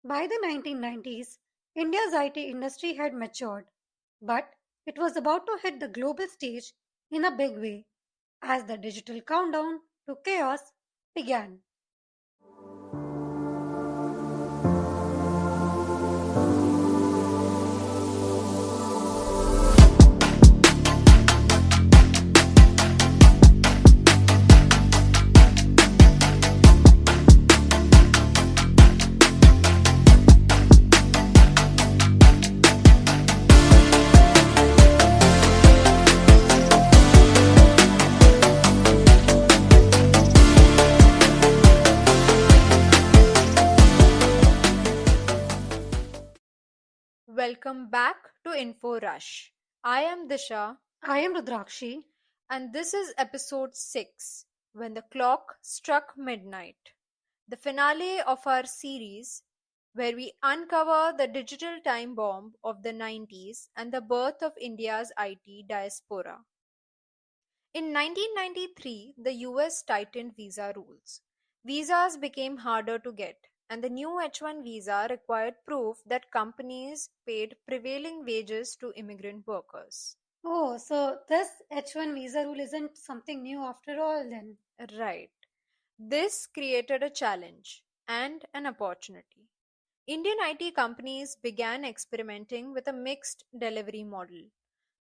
By the 1990s, India's IT industry had matured, but it was about to hit the global stage in a big way as the digital countdown to chaos began. Welcome back to Info Rush. I am Disha, I am Rudrakshi. and this is episode 6 When the Clock Struck Midnight, the finale of our series where we uncover the digital time bomb of the 90s and the birth of India's IT diaspora. In 1993, the US tightened visa rules. Visas became harder to get, and the new H-1 visa required proof that companies paid prevailing wages to immigrant workers. Oh, so this H1 visa rule isn't something new after all then. Right. This created a challenge and an opportunity. Indian IT companies began experimenting with a mixed delivery model.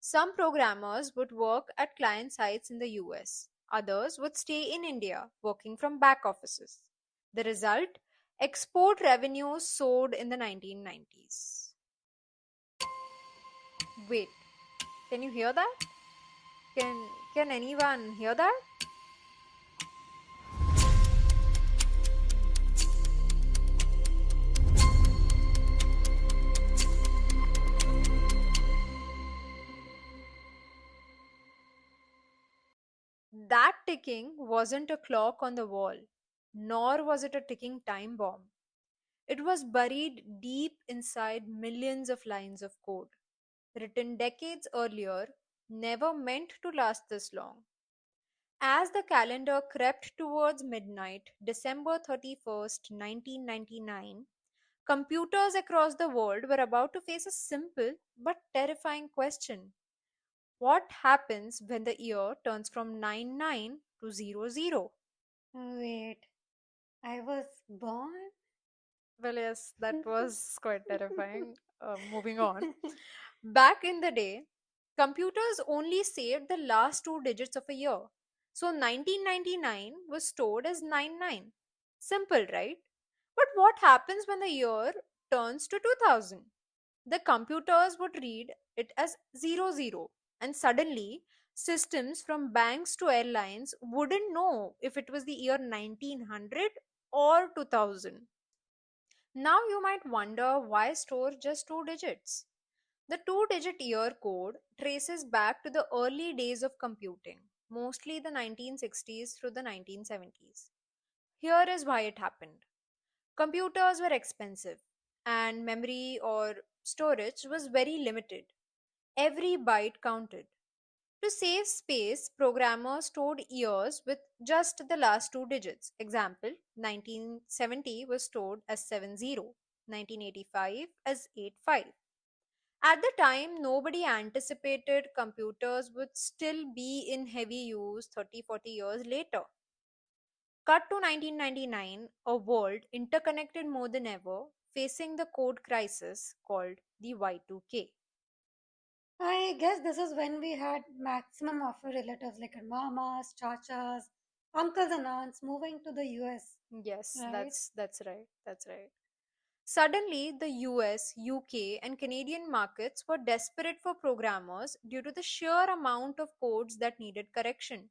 Some programmers would work at client sites in the US, others would stay in India, working from back offices. The result? Export revenues soared in the 1990s. Wait, can you hear that? Can anyone hear that? That ticking wasn't a clock on the wall, nor was it a ticking time bomb. It was buried deep inside millions of lines of code, written decades earlier, never meant to last this long. As the calendar crept towards midnight, December 31st, 1999, computers across the world were about to face a simple but terrifying question. What happens when the year turns from 99 to 00? Wait, I was born? Well, yes, that was quite terrifying. Moving on. Back in the day, computers only saved the last two digits of a year. So 1999 was stored as 99. Simple, right? But what happens when the year turns to 2000? The computers would read it as 00, and suddenly systems from banks to airlines wouldn't know if it was the year 1900 or 2000. Now you might wonder why store just two digits. The two-digit year code traces back to the early days of computing, mostly the 1960s through the 1970s. Here is why it happened. Computers were expensive, and memory or storage was very limited. Every byte counted. To save space, programmers stored years with just the last two digits. Example, 1970 was stored as 70, 1985 as 85. At the time, nobody anticipated computers would still be in heavy use 30, 40 years later. Cut to 1999, a world interconnected more than ever, facing the code crisis called the Y2K. I guess this is when we had maximum of our relatives like our mamas, chachas, uncles and aunts moving to the US, Yes, right? that's right. That's right. Suddenly, the US, UK, and Canadian markets were desperate for programmers due to the sheer amount of codes that needed correction.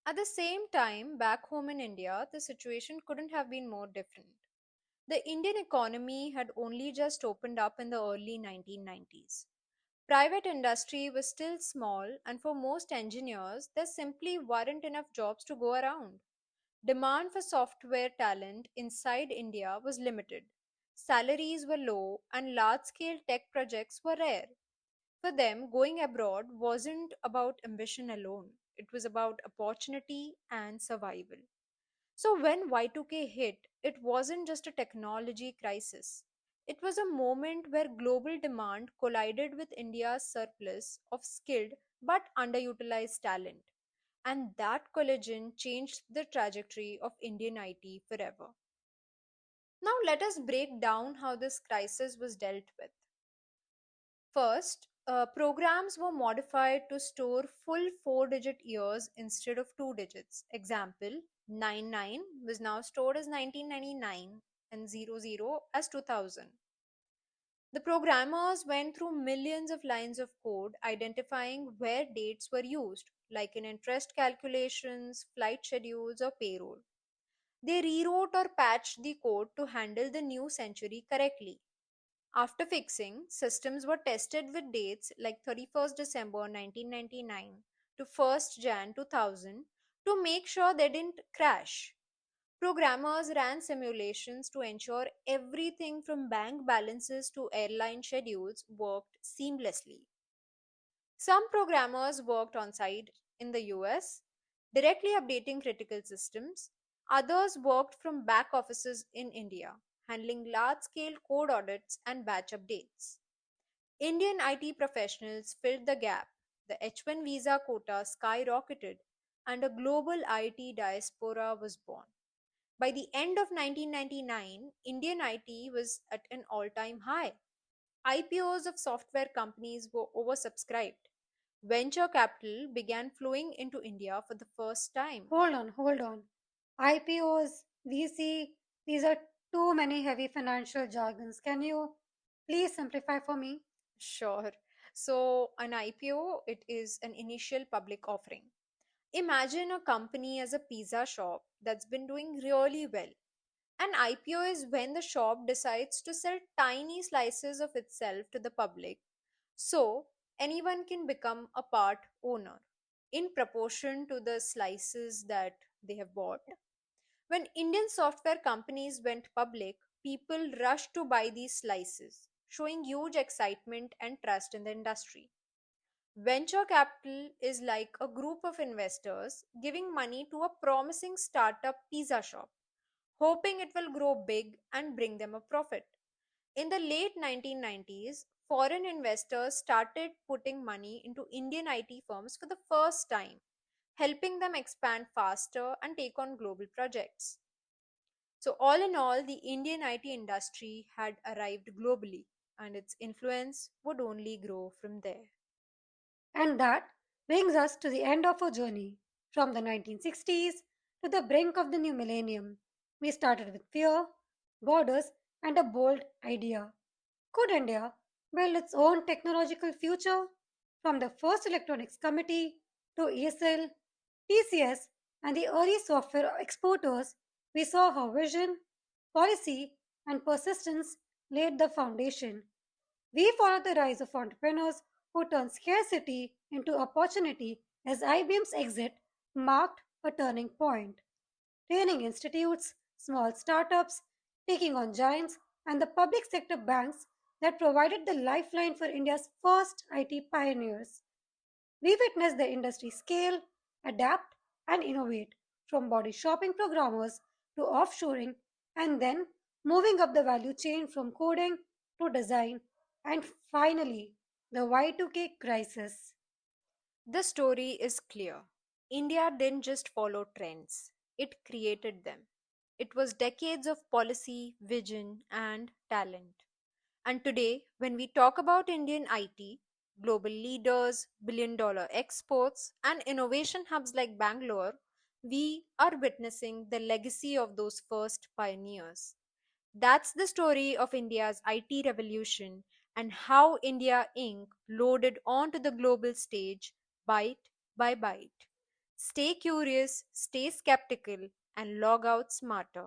At the same time, back home in India, the situation couldn't have been more different. The Indian economy had only just opened up in the early 1990s. Private industry was still small, and for most engineers, there simply weren't enough jobs to go around. Demand for software talent inside India was limited. Salaries were low, and large scale tech projects were rare. For them, going abroad wasn't about ambition alone, it was about opportunity and survival. So when Y2K hit, it wasn't just a technology crisis. It was a moment where global demand collided with India's surplus of skilled but underutilized talent. And that collision changed the trajectory of Indian IT forever. Now, let us break down how this crisis was dealt with. First, programs were modified to store full four-digit years instead of two digits. Example, 99 was now stored as 1999 and 00 as 2000. The programmers went through millions of lines of code identifying where dates were used, like in interest calculations, flight schedules, or payroll. They rewrote or patched the code to handle the new century correctly. After fixing, systems were tested with dates like 31st December 1999 to 1st Jan 2000 to make sure they didn't crash. Programmers ran simulations to ensure everything from bank balances to airline schedules worked seamlessly. Some programmers worked on site in the US, directly updating critical systems. Others worked from back offices in India, handling large scale code audits and batch updates. Indian IT professionals filled the gap. The H1 visa quota skyrocketed, and a global IT diaspora was born. By the end of 1999, Indian IT was at an all time high. IPOs of software companies were oversubscribed. Venture capital began flowing into India for the first time. Hold on. IPOs, VC, these are too many heavy financial jargons. Can you please simplify for me? Sure. So, an IPO, it is an initial public offering. Imagine a company as a pizza shop that's been doing really well. An IPO is when the shop decides to sell tiny slices of itself to the public so anyone can become a part owner in proportion to the slices that they have bought. When Indian software companies went public, people rushed to buy these slices, showing huge excitement and trust in the industry. Venture capital is like a group of investors giving money to a promising startup pizza shop, hoping it will grow big and bring them a profit. In the late 1990s, foreign investors started putting money into Indian IT firms for the first time, helping them expand faster and take on global projects. So, all in all, the Indian IT industry had arrived globally, and its influence would only grow from there. And that brings us to the end of our journey from the 1960s to the brink of the new millennium. We started with fear, borders, and a bold idea. Could India build its own technological future? From the first electronics committee to ASL, TCS, and the early software exporters, we saw how vision, policy, and persistence laid the foundation. We followed the rise of entrepreneurs who turned scarcity into opportunity as IBM's exit marked a turning point. Training institutes, small startups, taking on giants, and the public sector banks that provided the lifeline for India's first IT pioneers. We witnessed the industry scale, adapt, and innovate from body shopping programmers to offshoring and then moving up the value chain from coding to design and finally the Y2K crisis. The story is clear. India didn't just follow trends, it created them. It was decades of policy, vision, and talent. And today, when we talk about Indian IT, global leaders, billion-dollar exports, and innovation hubs like Bangalore, we are witnessing the legacy of those first pioneers. That's the story of India's IT revolution and how India Inc. loaded onto the global stage bite by bite. Stay curious, stay skeptical, and log out smarter.